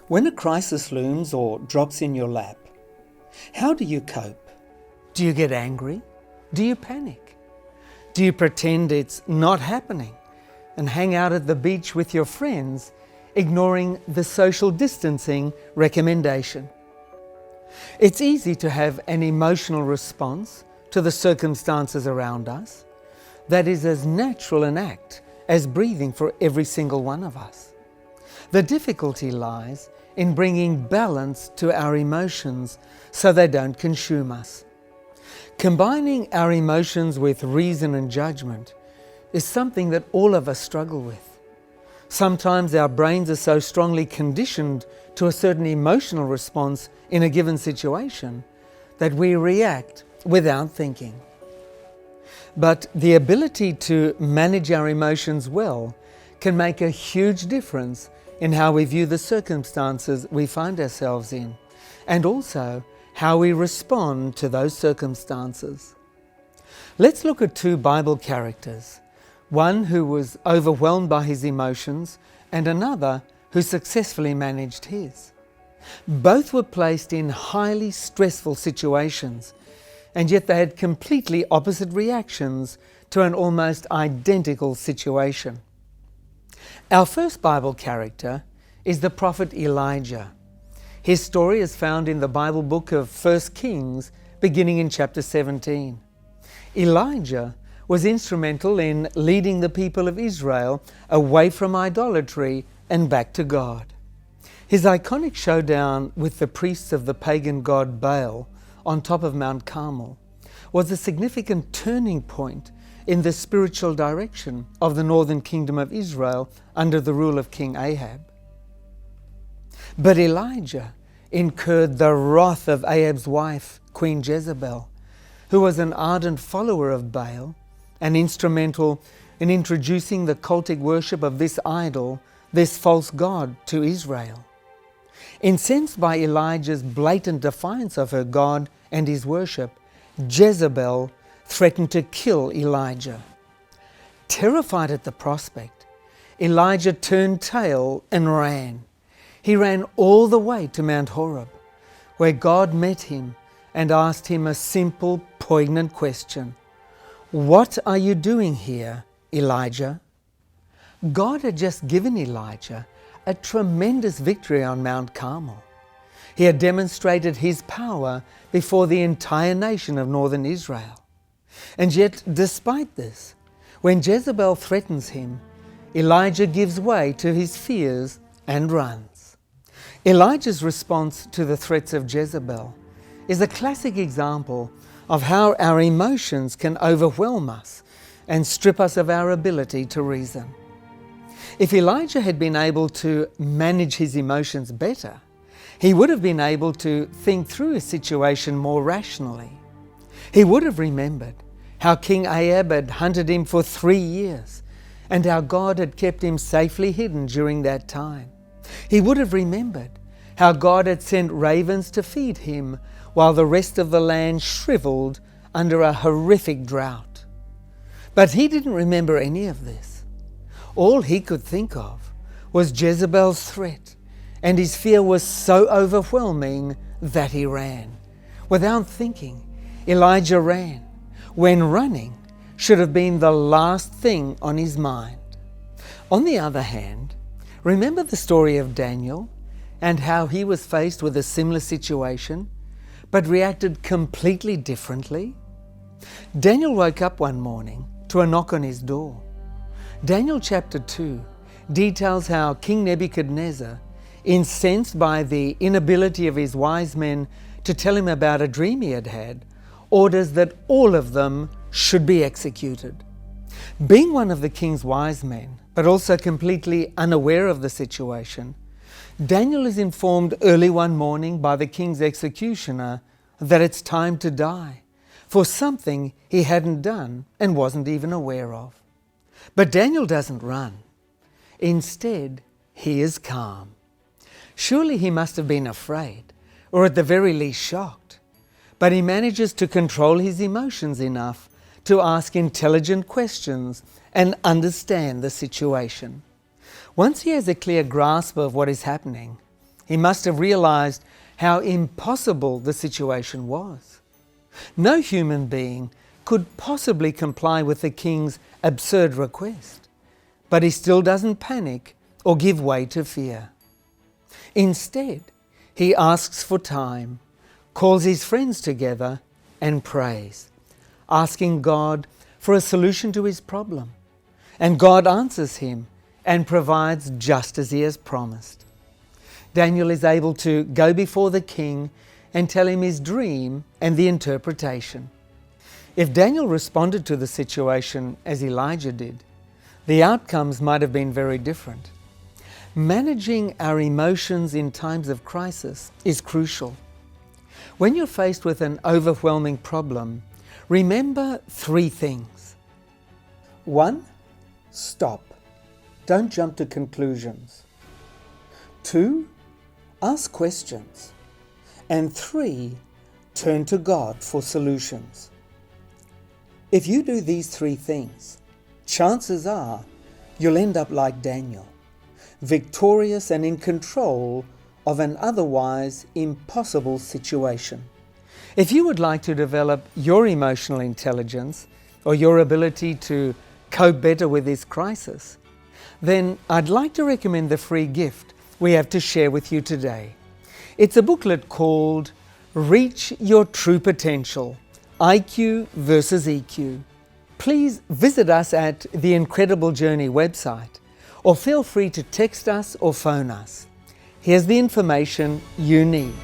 When a crisis looms or drops in your lap, how do you cope? Do you get angry? Do you panic? Do you pretend it's not happening and hang out at the beach with your friends, ignoring the social distancing recommendation? It's easy to have an emotional response to the circumstances around us that is as natural an act as breathing for every single one of us. The difficulty lies in bringing balance to our emotions so they don't consume us. Combining our emotions with reason and judgment is something that all of us struggle with. Sometimes our brains are so strongly conditioned to a certain emotional response in a given situation that we react without thinking. But the ability to manage our emotions well can make a huge difference in how we view the circumstances we find ourselves in, and also how we respond to those circumstances. Let's look at two Bible characters, one who was overwhelmed by his emotions and another who successfully managed his. Both were placed in highly stressful situations, and yet they had completely opposite reactions to an almost identical situation. Our first Bible character is the prophet Elijah. His story is found in the Bible book of 1 Kings, beginning in chapter 17. Elijah was instrumental in leading the people of Israel away from idolatry and back to God. His iconic showdown with the priests of the pagan god Baal on top of Mount Carmel was a significant turning point in the spiritual direction of the northern kingdom of Israel under the rule of King Ahab. But Elijah incurred the wrath of Ahab's wife, Queen Jezebel, who was an ardent follower of Baal and instrumental in introducing the cultic worship of this idol, this false god, to Israel. Incensed by Elijah's blatant defiance of her God and his worship, Jezebel threatened to kill Elijah. Terrified at the prospect, Elijah turned tail and ran. He ran all the way to Mount Horeb, where God met him and asked him a simple, poignant question. "What are you doing here, Elijah?" God had just given Elijah a tremendous victory on Mount Carmel. He had demonstrated his power before the entire nation of northern Israel. And yet, despite this, when Jezebel threatens him, Elijah gives way to his fears and runs. Elijah's response to the threats of Jezebel is a classic example of how our emotions can overwhelm us and strip us of our ability to reason. If Elijah had been able to manage his emotions better, he would have been able to think through his situation more rationally. He would have remembered how King Ahab had hunted him for 3 years and how God had kept him safely hidden during that time. He would have remembered how God had sent ravens to feed him while the rest of the land shriveled under a horrific drought. But he didn't remember any of this. All he could think of was Jezebel's threat, and his fear was so overwhelming that he ran. Without thinking, Elijah ran, when running should have been the last thing on his mind. On the other hand, remember the story of Daniel and how he was faced with a similar situation, but reacted completely differently? Daniel woke up one morning to a knock on his door. Daniel chapter 2 details how King Nebuchadnezzar, incensed by the inability of his wise men to tell him about a dream he had had, orders that all of them should be executed. Being one of the king's wise men, but also completely unaware of the situation, Daniel is informed early one morning by the king's executioner that it's time to die for something he hadn't done and wasn't even aware of. But Daniel doesn't run. Instead, he is calm. Surely he must have been afraid, or at the very least shocked. But he manages to control his emotions enough to ask intelligent questions and understand the situation. Once he has a clear grasp of what is happening, He must have realized how impossible the situation was. No human being could possibly comply with the king's absurd request, but he still doesn't panic or give way to fear. Instead, he asks for time, calls his friends together and prays, asking God for a solution to his problem. And God answers him and provides just as he has promised. Daniel is able to go before the king and tell him his dream and the interpretation. If Daniel responded to the situation as Elijah did, the outcomes might have been very different. Managing our emotions in times of crisis is crucial. When you're faced with an overwhelming problem, remember 3 things. 1. Stop. Don't jump to conclusions. 2. Ask questions. And 3. Turn to God for solutions. If you do these 3 things, chances are you'll end up like Daniel, victorious and in control of an otherwise impossible situation. If you would like to develop your emotional intelligence or your ability to cope better with this crisis, then I'd like to recommend the free gift we have to share with you today. It's a booklet called Reach Your True Potential, IQ versus EQ. Please visit us at the Incredible Journey website or feel free to text us or phone us. Here's the information you need.